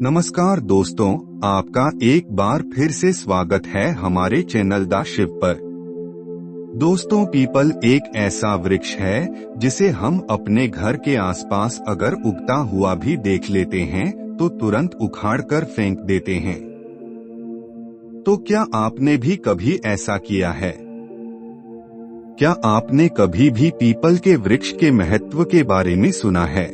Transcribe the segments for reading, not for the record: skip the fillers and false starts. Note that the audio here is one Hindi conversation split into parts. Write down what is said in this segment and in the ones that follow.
नमस्कार दोस्तों, आपका एक बार फिर से स्वागत है हमारे चैनल द शिव पर। दोस्तों, पीपल एक ऐसा वृक्ष है जिसे हम अपने घर के आसपास अगर उगता हुआ भी देख लेते हैं तो तुरंत उखाड़कर फेंक देते हैं। तो क्या आपने भी कभी ऐसा किया है? क्या आपने कभी भी पीपल के वृक्ष के महत्व के बारे में सुना है?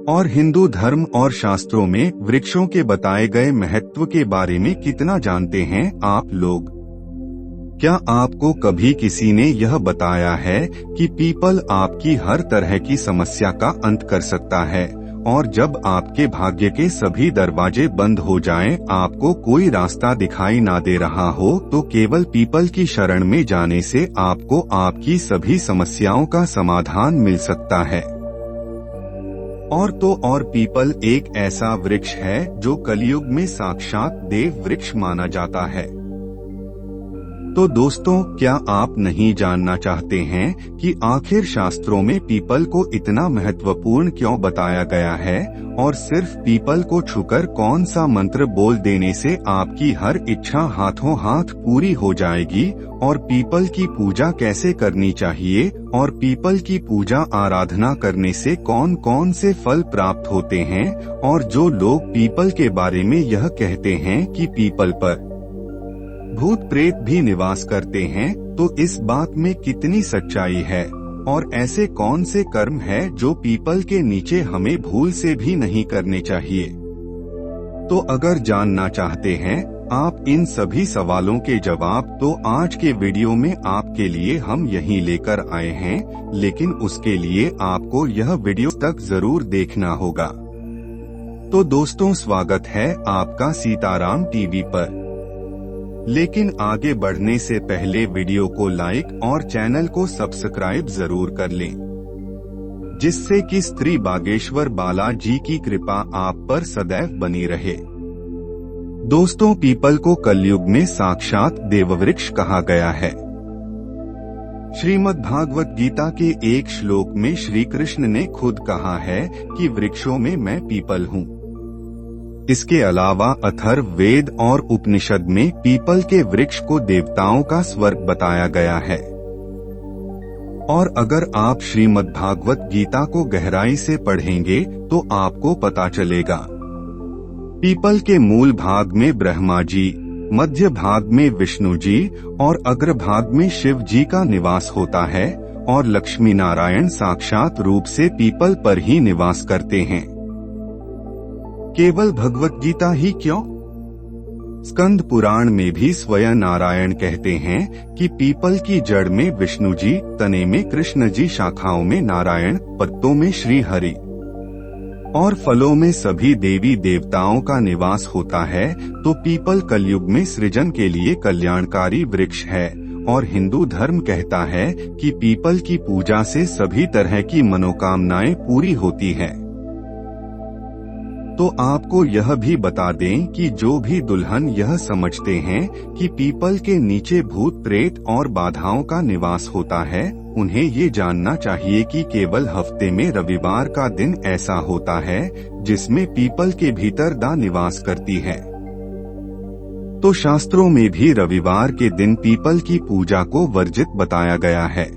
और हिंदू धर्म और शास्त्रों में वृक्षों के बताए गए महत्व के बारे में कितना जानते हैं आप लोग? क्या आपको कभी किसी ने यह बताया है कि पीपल आपकी हर तरह की समस्या का अंत कर सकता है, और जब आपके भाग्य के सभी दरवाजे बंद हो जाएं, आपको कोई रास्ता दिखाई ना दे रहा हो, तो केवल पीपल की शरण में जाने से आपको आपकी सभी समस्याओं का समाधान मिल सकता है। और तो और पीपल एक ऐसा वृक्ष है जो कलयुग में साक्षात देव वृक्ष माना जाता है। तो दोस्तों, क्या आप नहीं जानना चाहते हैं कि आखिर शास्त्रों में पीपल को इतना महत्वपूर्ण क्यों बताया गया है, और सिर्फ पीपल को छूकर कौन सा मंत्र बोल देने से आपकी हर इच्छा हाथों हाथ पूरी हो जाएगी, और पीपल की पूजा कैसे करनी चाहिए, और पीपल की पूजा आराधना करने से कौन कौन से फल प्राप्त होते हैं, और जो लोग पीपल के बारे में यह कहते हैं कि पीपल पर भूत प्रेत भी निवास करते हैं, तो इस बात में कितनी सच्चाई है, और ऐसे कौन से कर्म है जो पीपल के नीचे हमें भूल से भी नहीं करने चाहिए? तो अगर जानना चाहते हैं आप इन सभी सवालों के जवाब, तो आज के वीडियो में आपके लिए हम यहीं लेकर आए हैं, लेकिन उसके लिए आपको यह वीडियो तक जरूर देखना होगा। तो दोस्तों, स्वागत है आपका सीताराम टीवी पर। लेकिन आगे बढ़ने से पहले वीडियो को लाइक और चैनल को सब्सक्राइब जरूर कर लें, जिससे कि स्त्री बागेश्वर बालाजी की कृपा आप पर सदैव बनी रहे। दोस्तों, पीपल को कलयुग में साक्षात देववृक्ष कहा गया है। श्रीमद् भागवत गीता के एक श्लोक में श्री कृष्ण ने खुद कहा है कि वृक्षों में मैं पीपल हूँ। इसके अलावा अथर्व वेद और उपनिषद में पीपल के वृक्ष को देवताओं का स्वर्ग बताया गया है। और अगर आप श्रीमद् भागवत गीता को गहराई से पढ़ेंगे तो आपको पता चलेगा, पीपल के मूल भाग में ब्रह्मा जी, मध्य भाग में विष्णु जी और अग्र भाग में शिव जी का निवास होता है, और लक्ष्मी नारायण साक्षात रूप से पीपल पर ही निवास करते हैं। केवल भगवत गीता ही क्यों, स्कंद पुराण में भी स्वयं नारायण कहते हैं कि पीपल की जड़ में विष्णु जी, तने में कृष्ण जी, शाखाओं में नारायण, पत्तों में श्री हरि और फलों में सभी देवी देवताओं का निवास होता है। तो पीपल कलयुग में सृजन के लिए कल्याणकारी वृक्ष है, और हिंदू धर्म कहता है कि पीपल की पूजा से सभी तरह की मनोकामनाएं पूरी होती है। तो आपको यह भी बता दें कि जो भी दुल्हन यह समझते हैं कि पीपल के नीचे भूत प्रेत और बाधाओं का निवास होता है, उन्हें ये जानना चाहिए कि केवल हफ्ते में रविवार का दिन ऐसा होता है जिसमें पीपल के भीतर दा निवास करती है। तो शास्त्रों में भी रविवार के दिन पीपल की पूजा को वर्जित बताया गया है।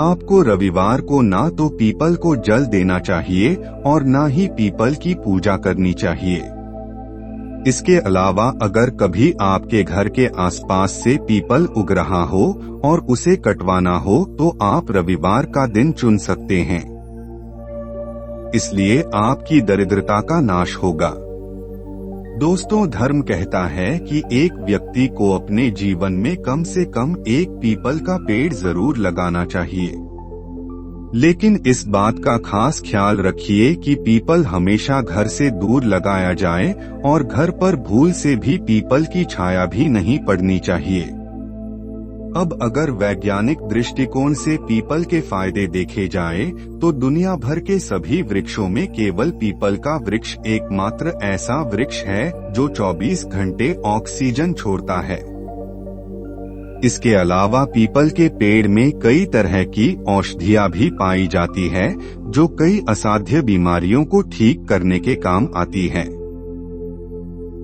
आपको रविवार को ना तो पीपल को जल देना चाहिए और ना ही पीपल की पूजा करनी चाहिए। इसके अलावा अगर कभी आपके घर के आसपास से पीपल उग रहा हो और उसे कटवाना हो, तो आप रविवार का दिन चुन सकते हैं। इसलिए आपकी दरिद्रता का नाश होगा। दोस्तों, धर्म कहता है कि एक व्यक्ति को अपने जीवन में कम से कम एक पीपल का पेड़ जरूर लगाना चाहिए। लेकिन इस बात का खास ख्याल रखिए कि पीपल हमेशा घर से दूर लगाया जाए, और घर पर भूल से भी पीपल की छाया भी नहीं पड़नी चाहिए। अब अगर वैज्ञानिक दृष्टिकोण से पीपल के फायदे देखे जाए, तो दुनिया भर के सभी वृक्षों में केवल पीपल का वृक्ष एकमात्र ऐसा वृक्ष है जो 24 घंटे ऑक्सीजन छोड़ता है। इसके अलावा पीपल के पेड़ में कई तरह की औषधियाँ भी पाई जाती है जो कई असाध्य बीमारियों को ठीक करने के काम आती है।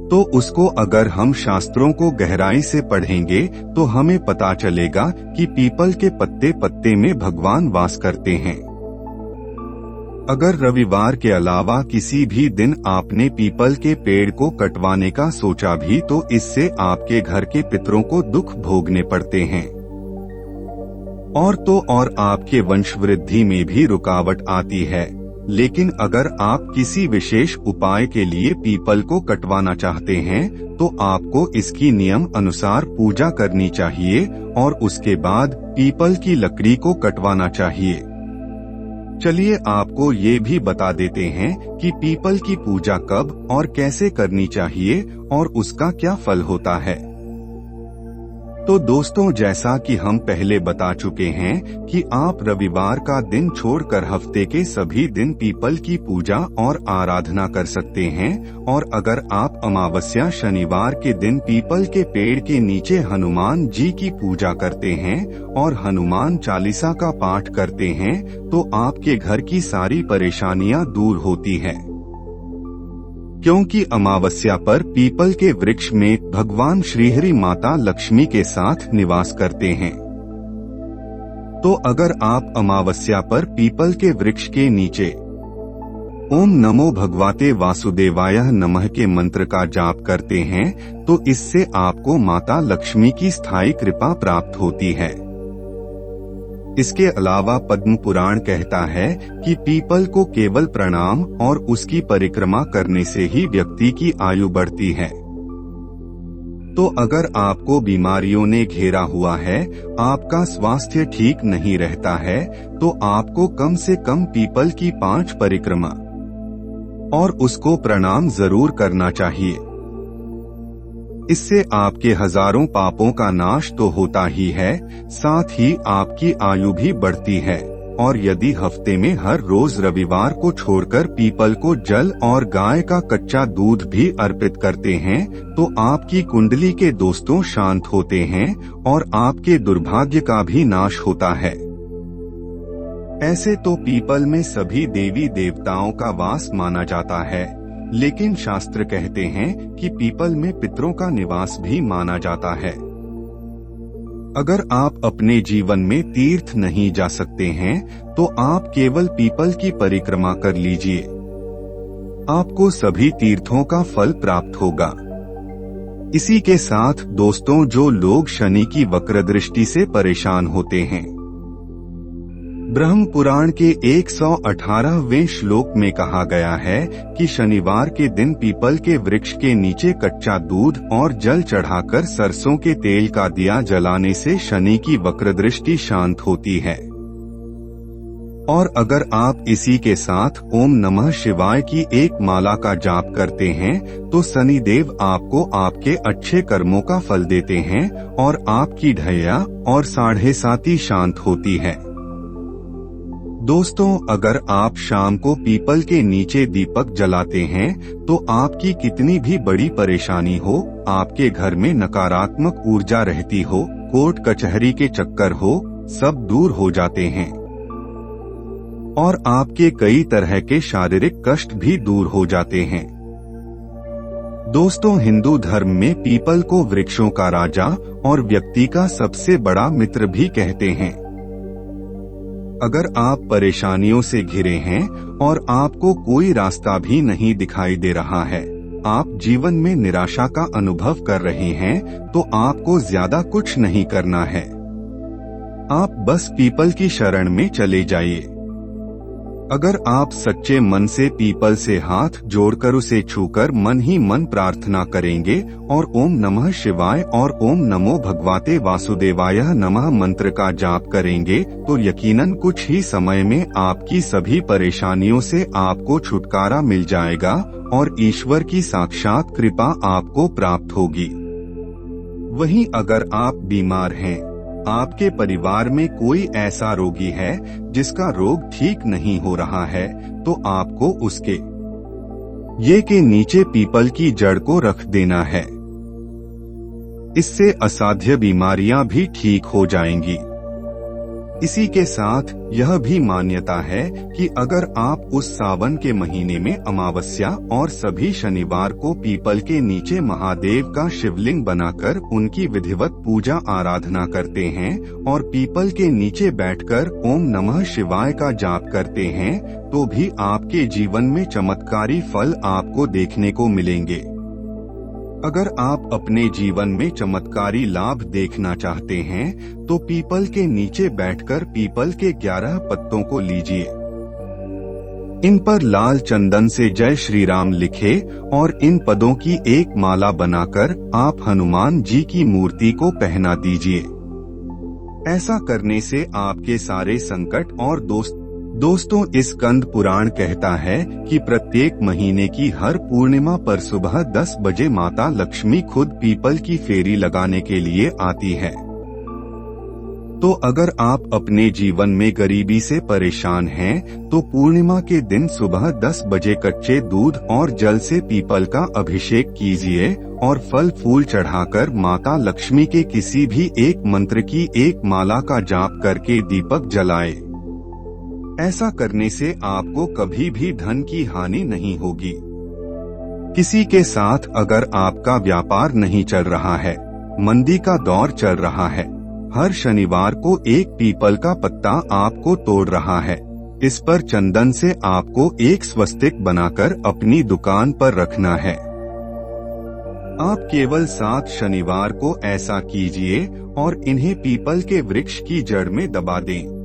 तो उसको अगर हम शास्त्रों को गहराई से पढ़ेंगे तो हमें पता चलेगा कि पीपल के पत्ते पत्ते में भगवान वास करते हैं। अगर रविवार के अलावा किसी भी दिन आपने पीपल के पेड़ को कटवाने का सोचा भी तो इससे आपके घर के पितरों को दुख भोगने पड़ते हैं और आपके वंशवृद्धि में भी रुकावट आती है। लेकिन अगर आप किसी विशेष उपाय के लिए पीपल को कटवाना चाहते हैं तो आपको इसकी नियम अनुसार पूजा करनी चाहिए और उसके बाद पीपल की लकड़ी को कटवाना चाहिए। चलिए आपको ये भी बता देते हैं कि पीपल की पूजा कब और कैसे करनी चाहिए और उसका क्या फल होता है। तो दोस्तों, जैसा कि हम पहले बता चुके हैं कि आप रविवार का दिन छोड़कर हफ्ते के सभी दिन पीपल की पूजा और आराधना कर सकते हैं। और अगर आप अमावस्या शनिवार के दिन पीपल के पेड़ के नीचे हनुमान जी की पूजा करते हैं और हनुमान चालीसा का पाठ करते हैं तो आपके घर की सारी परेशानियां दूर होती हैं। क्योंकि अमावस्या पर पीपल के वृक्ष में भगवान श्रीहरि माता लक्ष्मी के साथ निवास करते हैं। तो अगर आप अमावस्या पर पीपल के वृक्ष के नीचे ओम नमो भगवते वासुदेवाय नमः के मंत्र का जाप करते हैं तो इससे आपको माता लक्ष्मी की स्थायी कृपा प्राप्त होती है। इसके अलावा पद्म पुराण कहता है कि पीपल को केवल प्रणाम और उसकी परिक्रमा करने से ही व्यक्ति की आयु बढ़ती है। तो अगर आपको बीमारियों ने घेरा हुआ है, आपका स्वास्थ्य ठीक नहीं रहता है, तो आपको कम से कम पीपल की 5 परिक्रमा और उसको प्रणाम जरूर करना चाहिए। इससे आपके हजारों पापों का नाश तो होता ही है, साथ ही आपकी आयु भी बढ़ती है। और यदि हफ्ते में हर रोज रविवार को छोड़कर पीपल को जल और गाय का कच्चा दूध भी अर्पित करते हैं तो आपकी कुंडली के दोस्तों शांत होते हैं और आपके दुर्भाग्य का भी नाश होता है। ऐसे तो पीपल में सभी देवी देवताओं का वास माना जाता है, लेकिन शास्त्र कहते हैं कि पीपल में पितरों का निवास भी माना जाता है। अगर आप अपने जीवन में तीर्थ नहीं जा सकते हैं तो आप केवल पीपल की परिक्रमा कर लीजिए, आपको सभी तीर्थों का फल प्राप्त होगा। इसी के साथ दोस्तों, जो लोग शनि की वक्र दृष्टि से परेशान होते हैं, ब्रह्म पुराण के 118वें श्लोक में कहा गया है कि शनिवार के दिन पीपल के वृक्ष के नीचे कच्चा दूध और जल चढ़ाकर सरसों के तेल का दिया जलाने से शनि की वक्र दृष्टि शांत होती है। और अगर आप इसी के साथ ओम नमः शिवाय की एक माला का जाप करते हैं तो शनिदेव आपको आपके अच्छे कर्मों का फल देते हैं और आपकी ढैया और 7.5 शांत होती है। दोस्तों, अगर आप शाम को पीपल के नीचे दीपक जलाते हैं तो आपकी कितनी भी बड़ी परेशानी हो, आपके घर में नकारात्मक ऊर्जा रहती हो, कोर्ट कचहरी के चक्कर हो, सब दूर हो जाते हैं और आपके कई तरह के शारीरिक कष्ट भी दूर हो जाते हैं। दोस्तों, हिंदू धर्म में पीपल को वृक्षों का राजा और व्यक्ति का सबसे बड़ा मित्र भी कहते हैं। अगर आप परेशानियों से घिरे हैं और आपको कोई रास्ता भी नहीं दिखाई दे रहा है, आप जीवन में निराशा का अनुभव कर रहे हैं, तो आपको ज्यादा कुछ नहीं करना है। आप बस पीपल की शरण में चले जाइए। अगर आप सच्चे मन से पीपल से हाथ जोड़कर उसे छूकर मन ही मन प्रार्थना करेंगे और ओम नमः शिवाय और ओम नमो भगवते वासुदेवाय नमः मंत्र का जाप करेंगे तो यकीनन कुछ ही समय में आपकी सभी परेशानियों से आपको छुटकारा मिल जाएगा और ईश्वर की साक्षात कृपा आपको प्राप्त होगी। वहीं अगर आप बीमार हैं, आपके परिवार में कोई ऐसा रोगी है जिसका रोग ठीक नहीं हो रहा है, तो आपको उसके ये के नीचे पीपल की जड़ को रख देना है। इससे असाध्य बीमारियां भी ठीक हो जाएंगी। इसी के साथ यह भी मान्यता है कि अगर आप उस सावन के महीने में अमावस्या और सभी शनिवार को पीपल के नीचे महादेव का शिवलिंग बनाकर उनकी विधिवत पूजा आराधना करते हैं और पीपल के नीचे बैठकर ओम नमः शिवाय का जाप करते हैं, तो भी आपके जीवन में चमत्कारी फल आपको देखने को मिलेंगे। अगर आप अपने जीवन में चमत्कारी लाभ देखना चाहते हैं तो पीपल के नीचे बैठकर पीपल के 11 पत्तों को लीजिए, इन पर लाल चंदन से जय श्री राम लिखे और इन पदों की एक माला बनाकर आप हनुमान जी की मूर्ति को पहना दीजिए। ऐसा करने से आपके सारे संकट और दोस्तों इस स्कंद पुराण कहता है कि प्रत्येक महीने की हर पूर्णिमा पर सुबह 10 बजे माता लक्ष्मी खुद पीपल की फेरी लगाने के लिए आती है। तो अगर आप अपने जीवन में गरीबी से परेशान हैं, तो पूर्णिमा के दिन सुबह 10 बजे कच्चे दूध और जल से पीपल का अभिषेक कीजिए और फल फूल चढ़ाकर माता लक्ष्मी के किसी भी एक मंत्र की एक माला का जाप करके दीपक जलाए। ऐसा करने से आपको कभी भी धन की हानि नहीं होगी। किसी के साथ अगर आपका व्यापार नहीं चल रहा है, मंदी का दौर चल रहा है, हर शनिवार को एक पीपल का पत्ता आपको तोड़ रहा है, इस पर चंदन से आपको एक स्वस्तिक बनाकर अपनी दुकान पर रखना है। आप केवल 7 शनिवार को ऐसा कीजिए और इन्हें पीपल के वृक्ष की जड़ में दबा दें।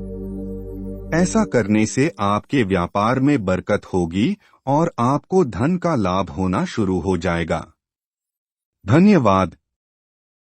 ऐसा करने से आपके व्यापार में बरकत होगी और आपको धन का लाभ होना शुरू हो जाएगा। धन्यवाद।